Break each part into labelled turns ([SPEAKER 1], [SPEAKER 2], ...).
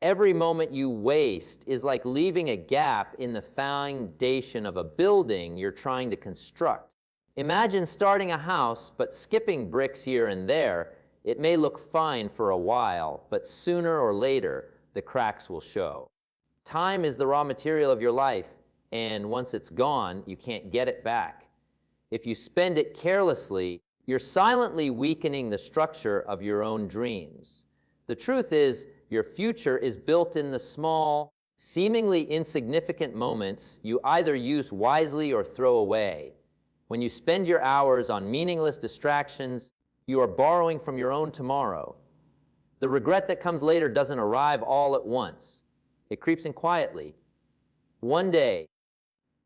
[SPEAKER 1] Every moment you waste is like leaving a gap in the foundation of a building you're trying to construct. Imagine starting a house, but skipping bricks here and there. It may look fine for a while, but sooner or later, the cracks will show. Time is the raw material of your life, and once it's gone, you can't get it back. If you spend it carelessly, you're silently weakening the structure of your own dreams. The truth is, your future is built in the small, seemingly insignificant moments you either use wisely or throw away. When you spend your hours on meaningless distractions, you are borrowing from your own tomorrow. The regret that comes later doesn't arrive all at once. It creeps in quietly. One day,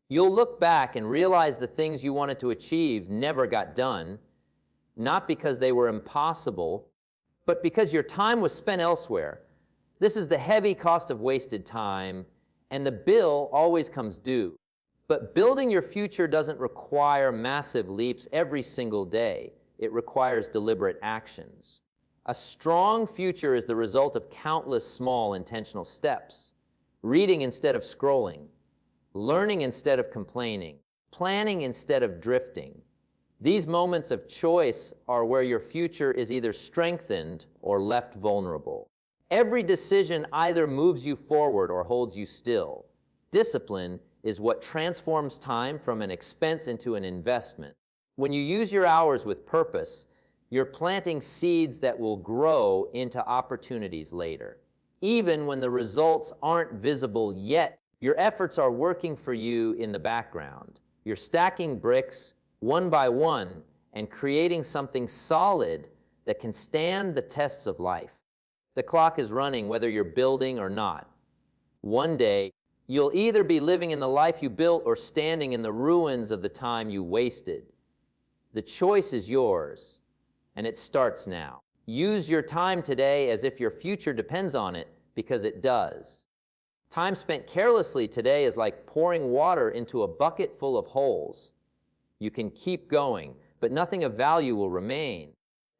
[SPEAKER 1] you'll look back and realize the things you wanted to achieve never got done, not because they were impossible, but because your time was spent elsewhere. This is the heavy cost of wasted time, and the bill always comes due. But building your future doesn't require massive leaps every single day. It requires deliberate actions. A strong future is the result of countless small intentional steps. Reading instead of scrolling, learning instead of complaining, planning instead of drifting. These moments of choice are where your future is either strengthened or left vulnerable. Every decision either moves you forward or holds you still. Discipline is what transforms time from an expense into an investment. When you use your hours with purpose, you're planting seeds that will grow into opportunities later. Even when the results aren't visible yet, your efforts are working for you in the background. You're stacking bricks one by one and creating something solid that can stand the tests of life. The clock is running whether you're building or not. One day, you'll either be living in the life you built or standing in the ruins of the time you wasted. The choice is yours, and it starts now. Use your time today as if your future depends on it, because it does. Time spent carelessly today is like pouring water into a bucket full of holes. You can keep going, but nothing of value will remain.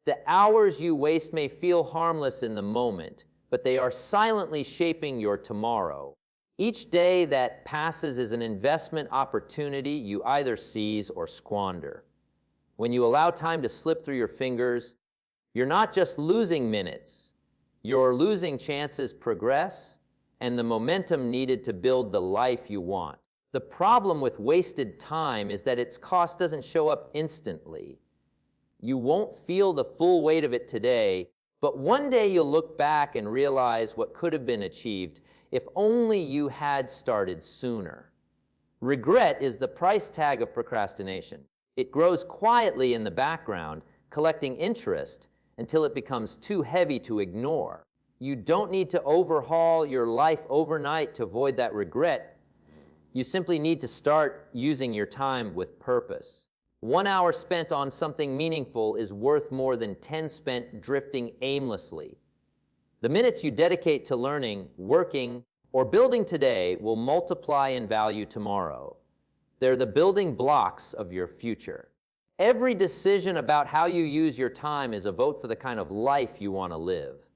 [SPEAKER 1] The hours you waste may feel harmless in the moment, but they are silently shaping your tomorrow. Each day that passes is an investment opportunity you either seize or squander. When you allow time to slip through your fingers, you're not just losing minutes, you're losing chances progress and the momentum needed to build the life you want. The problem with wasted time is that its cost doesn't show up instantly. You won't feel the full weight of it today, but one day you'll look back and realize what could have been achieved if only you had started sooner. Regret is the price tag of procrastination. It grows quietly in the background, collecting interest until it becomes too heavy to ignore. You don't need to overhaul your life overnight to avoid that regret. You simply need to start using your time with purpose. 1 hour spent on something meaningful is worth more than 10 spent drifting aimlessly. The minutes you dedicate to learning, working, or building today will multiply in value tomorrow. They're the building blocks of your future. Every decision about how you use your time is a vote for the kind of life you want to live.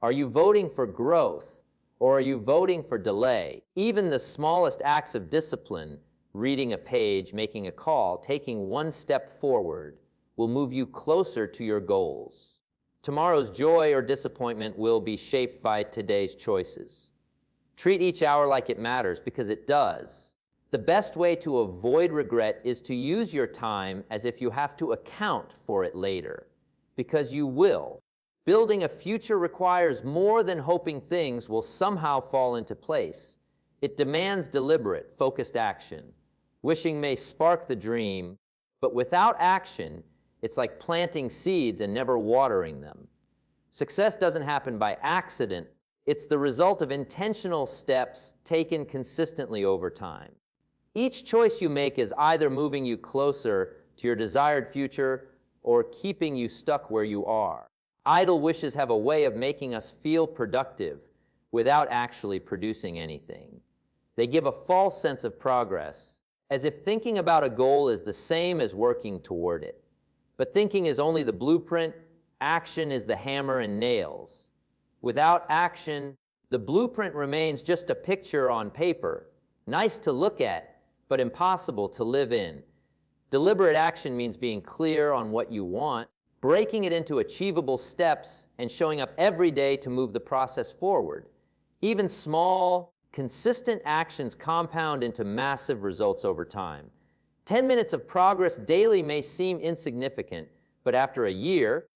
[SPEAKER 1] Are you voting for growth, or are you voting for delay? Even the smallest acts of discipline, reading a page, making a call, taking one step forward, will move you closer to your goals. Tomorrow's joy or disappointment will be shaped by today's choices. Treat each hour like it matters, because it does. The best way to avoid regret is to use your time as if you have to account for it later, because you will. Building a future requires more than hoping things will somehow fall into place. It demands deliberate, focused action. Wishing may spark the dream, but without action, it's like planting seeds and never watering them. Success doesn't happen by accident. It's the result of intentional steps taken consistently over time. Each choice you make is either moving you closer to your desired future or keeping you stuck where you are. Idle wishes have a way of making us feel productive without actually producing anything. They give a false sense of progress, as if thinking about a goal is the same as working toward it. But thinking is only the blueprint, action is the hammer and nails. Without action, The blueprint remains just a picture on paper, nice to look at, but impossible to live in. Deliberate action means being clear on what you want, breaking it into achievable steps, and showing up every day to move the process forward. Even small, consistent actions compound into massive results over time. 10 minutes of progress daily may seem insignificant, but after a year,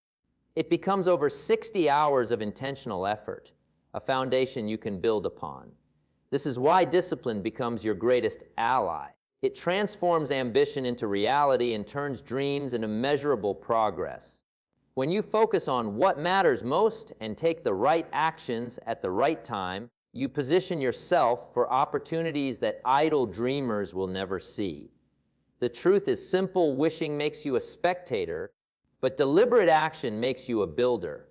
[SPEAKER 1] it becomes over 60 hours of intentional effort, a foundation you can build upon. This is why discipline becomes your greatest ally. It transforms ambition into reality and turns dreams into measurable progress. When you focus on what matters most and take the right actions at the right time, you position yourself for opportunities that idle dreamers will never see. The truth is simple: wishing makes you a spectator, but deliberate action makes you a builder.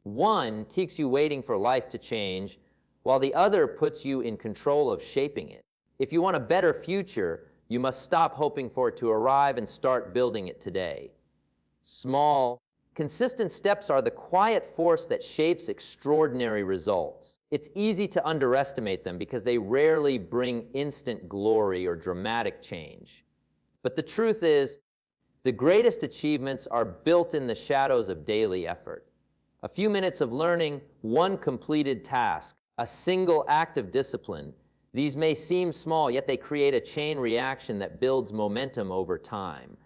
[SPEAKER 1] One keeps you waiting for life to change, while the other puts you in control of shaping it. If you want a better future, you must stop hoping for it to arrive and start building it today. Small, consistent steps are the quiet force that shapes extraordinary results. It's easy to underestimate them because they rarely bring instant glory or dramatic change. But the truth is, the greatest achievements are built in the shadows of daily effort. A few minutes of learning, one completed task, a single act of discipline. These may seem small, yet they create a chain reaction that builds momentum over time.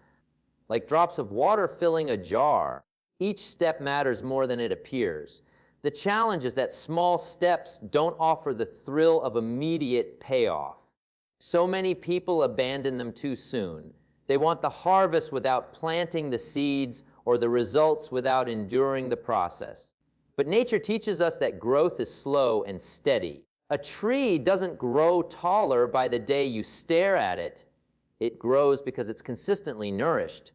[SPEAKER 1] Like drops of water filling a jar, each step matters more than it appears. The challenge is that small steps don't offer the thrill of immediate payoff. So many people abandon them too soon. They want the harvest without planting the seeds, or the results without enduring the process. But nature teaches us that growth is slow and steady. A tree doesn't grow taller by the day you stare at it. It grows because it's consistently nourished,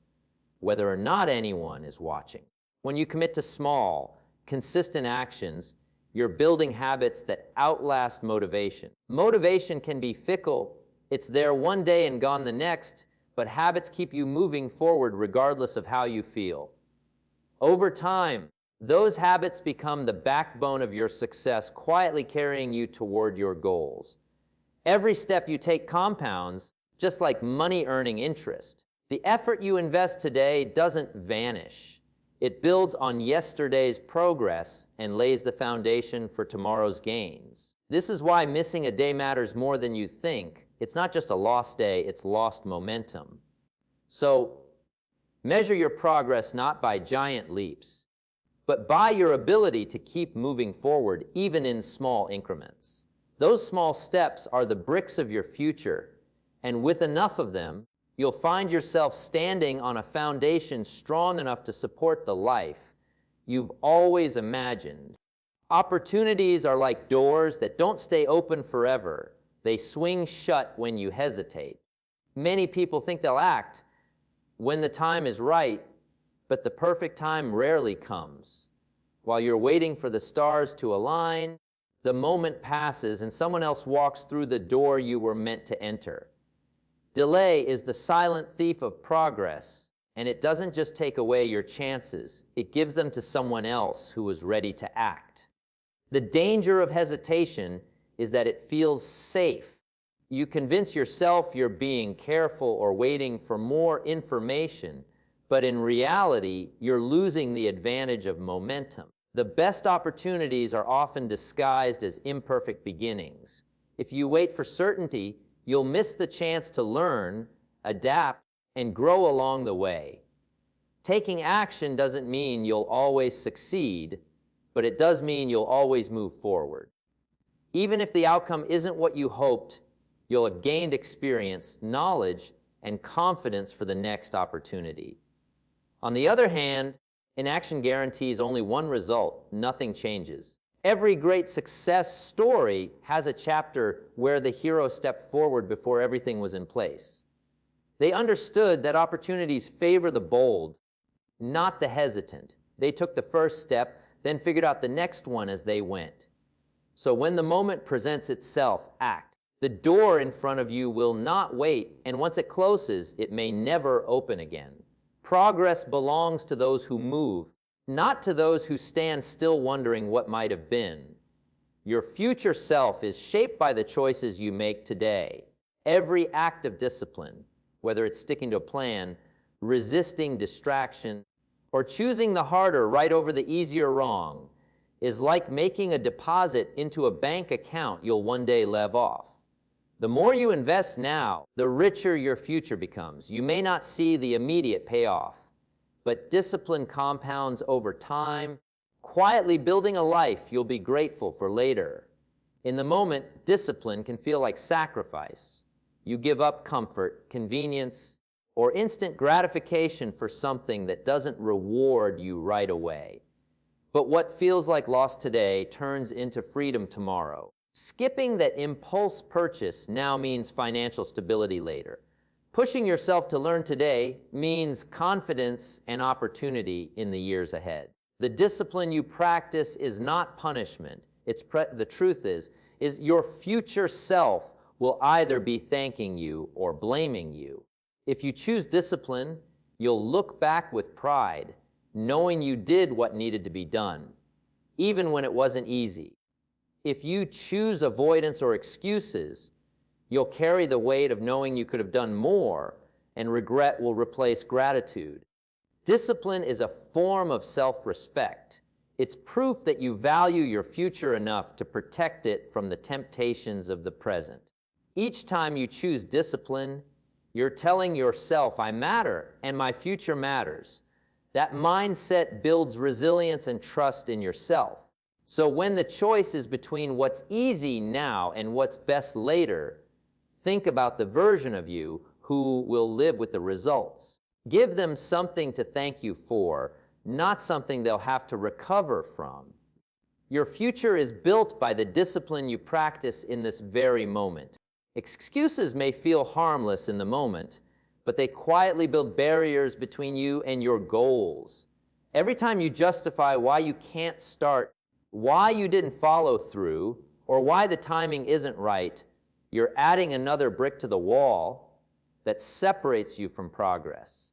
[SPEAKER 1] whether or not anyone is watching. When you commit to small, consistent actions, you're building habits that outlast motivation. Motivation can be fickle. It's there one day and gone the next, but habits keep you moving forward regardless of how you feel. Over time, those habits become the backbone of your success, quietly carrying you toward your goals. Every step you take compounds, just like money earning interest. The effort you invest today doesn't vanish. It builds on yesterday's progress and lays the foundation for tomorrow's gains. This is why missing a day matters more than you think. It's not just a lost day, it's lost momentum. So, measure your progress not by giant leaps, but by your ability to keep moving forward, even in small increments. Those small steps are the bricks of your future, and with enough of them, you'll find yourself standing on a foundation strong enough to support the life you've always imagined. Opportunities are like doors that don't stay open forever. They swing shut when you hesitate. Many people think they'll act when the time is right, but the perfect time rarely comes. While you're waiting for the stars to align, the moment passes and someone else walks through the door you were meant to enter. Delay is the silent thief of progress, and it doesn't just take away your chances, it gives them to someone else who is ready to act. The danger of hesitation is that it feels safe. You convince yourself you're being careful or waiting for more information, but in reality, you're losing the advantage of momentum. The best opportunities are often disguised as imperfect beginnings. If you wait for certainty, you'll miss the chance to learn, adapt, and grow along the way. Taking action doesn't mean you'll always succeed, but it does mean you'll always move forward. Even if the outcome isn't what you hoped, you'll have gained experience, knowledge, and confidence for the next opportunity. On the other hand, inaction guarantees only one result: nothing changes. Every great success story has a chapter where the hero stepped forward before everything was in place. They understood that opportunities favor the bold, not the hesitant. They took the first step, then figured out the next one as they went. So when the moment presents itself, act. The door in front of you will not wait, and once it closes, it may never open again. Progress belongs to those who move, not to those who stand still wondering what might have been. Your future self is shaped by the choices you make today. Every act of discipline, whether it's sticking to a plan, resisting distraction, or choosing the harder right over the easier wrong, is like making a deposit into a bank account you'll one day leave off. The more you invest now, the richer your future becomes. You may not see the immediate payoff, but discipline compounds over time, quietly building a life you'll be grateful for later. In the moment, discipline can feel like sacrifice. You give up comfort, convenience, or instant gratification for something that doesn't reward you right away. But what feels like loss today turns into freedom tomorrow. Skipping that impulse purchase now means financial stability later. Pushing yourself to learn today means confidence and opportunity in the years ahead. The discipline you practice is not punishment. The truth is your future self will either be thanking you or blaming you. If you choose discipline, you'll look back with pride, knowing you did what needed to be done, even when it wasn't easy. If you choose avoidance or excuses, you'll carry the weight of knowing you could have done more, and regret will replace gratitude. Discipline is a form of self-respect. It's proof that you value your future enough to protect it from the temptations of the present. Each time you choose discipline, you're telling yourself, I matter and my future matters. That mindset builds resilience and trust in yourself. So when the choice is between what's easy now and what's best later, think about the version of you who will live with the results. Give them something to thank you for, not something they'll have to recover from. Your future is built by the discipline you practice in this very moment. Excuses may feel harmless in the moment, but they quietly build barriers between you and your goals. Every time you justify why you can't start, why you didn't follow through, or why the timing isn't right, you're adding another brick to the wall that separates you from progress.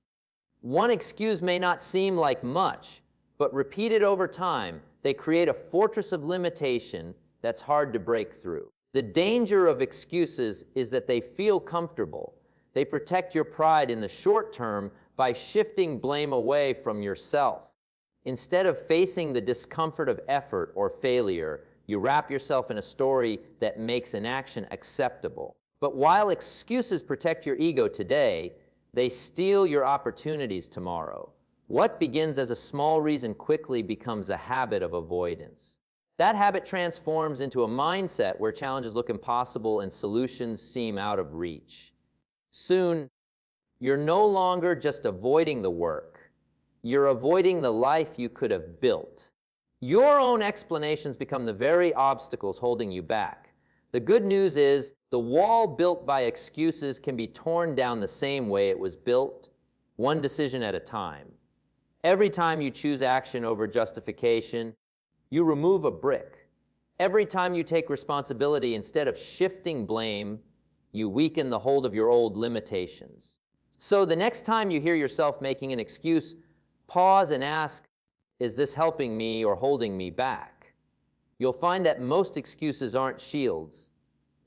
[SPEAKER 1] One excuse may not seem like much, but repeated over time, they create a fortress of limitation that's hard to break through. The danger of excuses is that they feel comfortable. They protect your pride in the short term by shifting blame away from yourself. Instead of facing the discomfort of effort or failure, you wrap yourself in a story that makes inaction acceptable. But while excuses protect your ego today, they steal your opportunities tomorrow. What begins as a small reason quickly becomes a habit of avoidance. That habit transforms into a mindset where challenges look impossible and solutions seem out of reach. Soon, you're no longer just avoiding the work. You're avoiding the life you could have built. Your own explanations become the very obstacles holding you back. The good news is the wall built by excuses can be torn down the same way it was built, one decision at a time. Every time you choose action over justification, you remove a brick. Every time you take responsibility instead of shifting blame, you weaken the hold of your old limitations. So the next time you hear yourself making an excuse, pause and ask, is this helping me or holding me back? You'll find that most excuses aren't shields,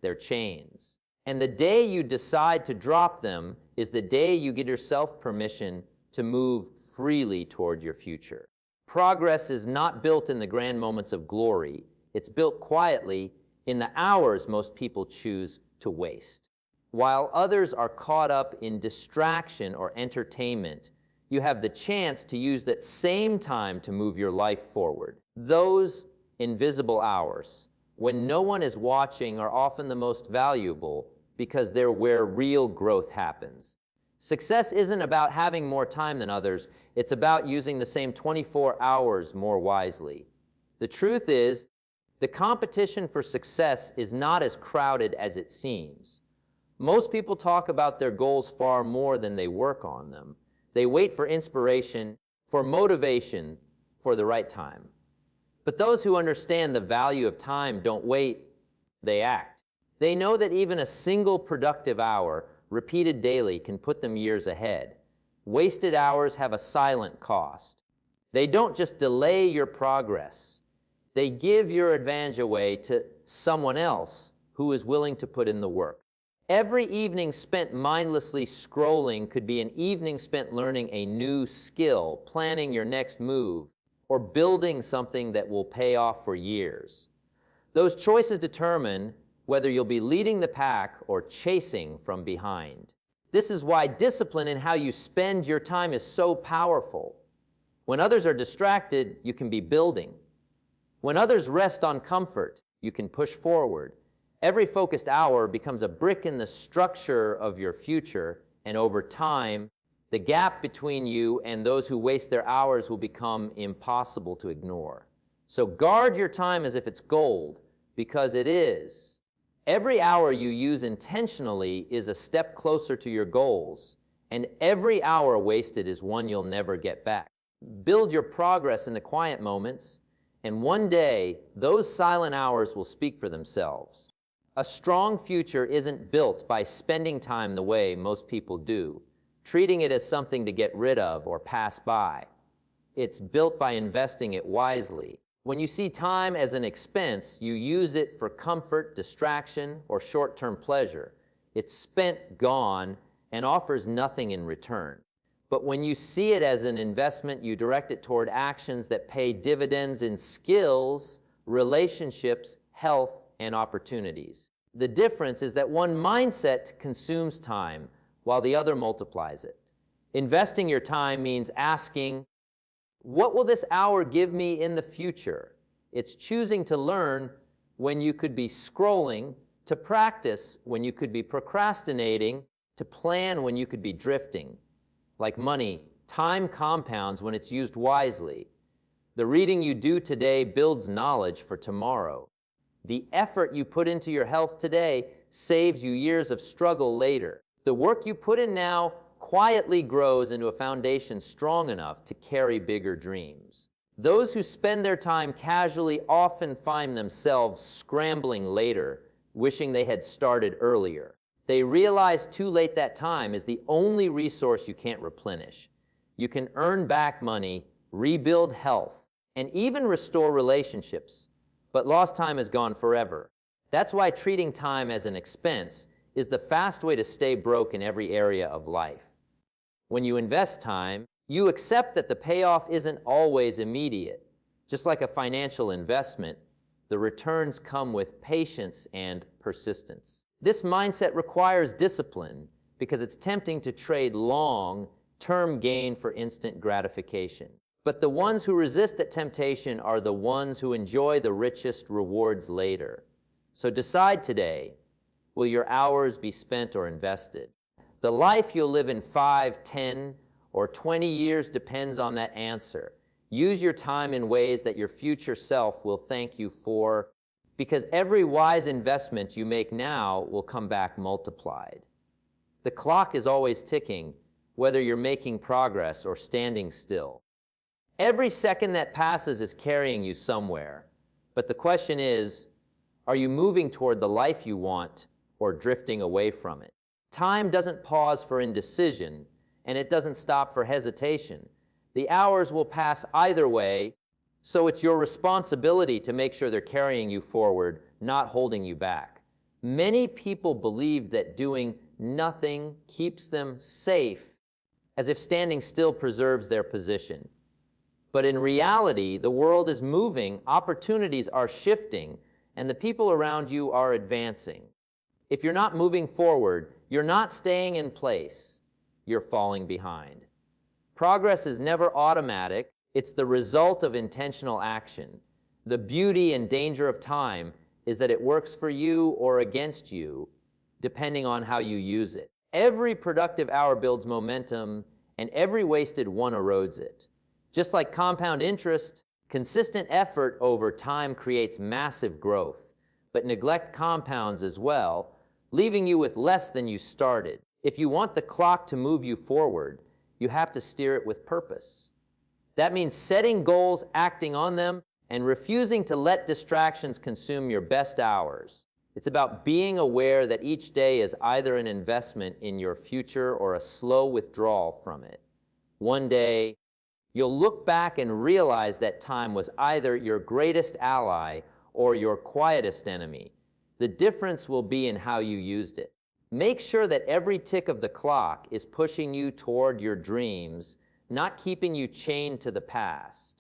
[SPEAKER 1] they're chains. And the day you decide to drop them is the day you give yourself permission to move freely toward your future. Progress is not built in the grand moments of glory. It's built quietly in the hours most people choose to waste. While others are caught up in distraction or entertainment, you have the chance to use that same time to move your life forward. Those invisible hours, when no one is watching, are often the most valuable because they're where real growth happens. Success isn't about having more time than others. It's about using the same 24 hours more wisely. The truth is, the competition for success is not as crowded as it seems. Most people talk about their goals far more than they work on them. They wait for inspiration, for motivation, for the right time. But those who understand the value of time don't wait, they act. They know that even a single productive hour, repeated daily, can put them years ahead. Wasted hours have a silent cost. They don't just delay your progress. They give your advantage away to someone else who is willing to put in the work. Every evening spent mindlessly scrolling could be an evening spent learning a new skill, planning your next move, or building something that will pay off for years. Those choices determine whether you'll be leading the pack or chasing from behind. This is why discipline in how you spend your time is so powerful. When others are distracted, you can be building. When others rest on comfort, you can push forward. Every focused hour becomes a brick in the structure of your future, and over time, the gap between you and those who waste their hours will become impossible to ignore. So guard your time as if it's gold, because it is. Every hour you use intentionally is a step closer to your goals, and every hour wasted is one you'll never get back. Build your progress in the quiet moments, and one day, those silent hours will speak for themselves. A strong future isn't built by spending time the way most people do, treating it as something to get rid of or pass by. It's built by investing it wisely. When you see time as an expense, you use it for comfort, distraction, or short-term pleasure. It's spent, gone, and offers nothing in return. But when you see it as an investment, you direct it toward actions that pay dividends in skills, relationships, health, and opportunities. The difference is that one mindset consumes time, while the other multiplies it. Investing your time means asking, what will this hour give me in the future? It's choosing to learn when you could be scrolling, to practice when you could be procrastinating, to plan when you could be drifting. Like money, time compounds when it's used wisely. The reading you do today builds knowledge for tomorrow. The effort you put into your health today saves you years of struggle later. The work you put in now quietly grows into a foundation strong enough to carry bigger dreams. Those who spend their time casually often find themselves scrambling later, wishing they had started earlier. They realize too late that time is the only resource you can't replenish. You can earn back money, rebuild health, and even restore relationships, but lost time is gone forever. That's why treating time as an expense is the fast way to stay broke in every area of life. When you invest time, you accept that the payoff isn't always immediate. Just like a financial investment, the returns come with patience and persistence. This mindset requires discipline because it's tempting to trade long-term gain for instant gratification. But the ones who resist that temptation are the ones who enjoy the richest rewards later. So decide today, will your hours be spent or invested? The life you'll live in 5, 10, or 20 years depends on that answer. Use your time in ways that your future self will thank you for, because every wise investment you make now will come back multiplied. The clock is always ticking, whether you're making progress or standing still. Every second that passes is carrying you somewhere. But the question is, are you moving toward the life you want or drifting away from it? Time doesn't pause for indecision, and it doesn't stop for hesitation. The hours will pass either way, so it's your responsibility to make sure they're carrying you forward, not holding you back. Many people believe that doing nothing keeps them safe, as if standing still preserves their position. But in reality, the world is moving, opportunities are shifting, and the people around you are advancing. If you're not moving forward, you're not staying in place, you're falling behind. Progress is never automatic, it's the result of intentional action. The beauty and danger of time is that it works for you or against you, depending on how you use it. Every productive hour builds momentum, and every wasted one erodes it. Just like compound interest, consistent effort over time creates massive growth, but neglect compounds as well, leaving you with less than you started. If you want the clock to move you forward, you have to steer it with purpose. That means setting goals, acting on them, and refusing to let distractions consume your best hours. It's about being aware that each day is either an investment in your future or a slow withdrawal from it. One day, You'll look back and realize that time was either your greatest ally or your quietest enemy. The difference will be in how you used it. Make sure that every tick of the clock is pushing you toward your dreams, not keeping you chained to the past.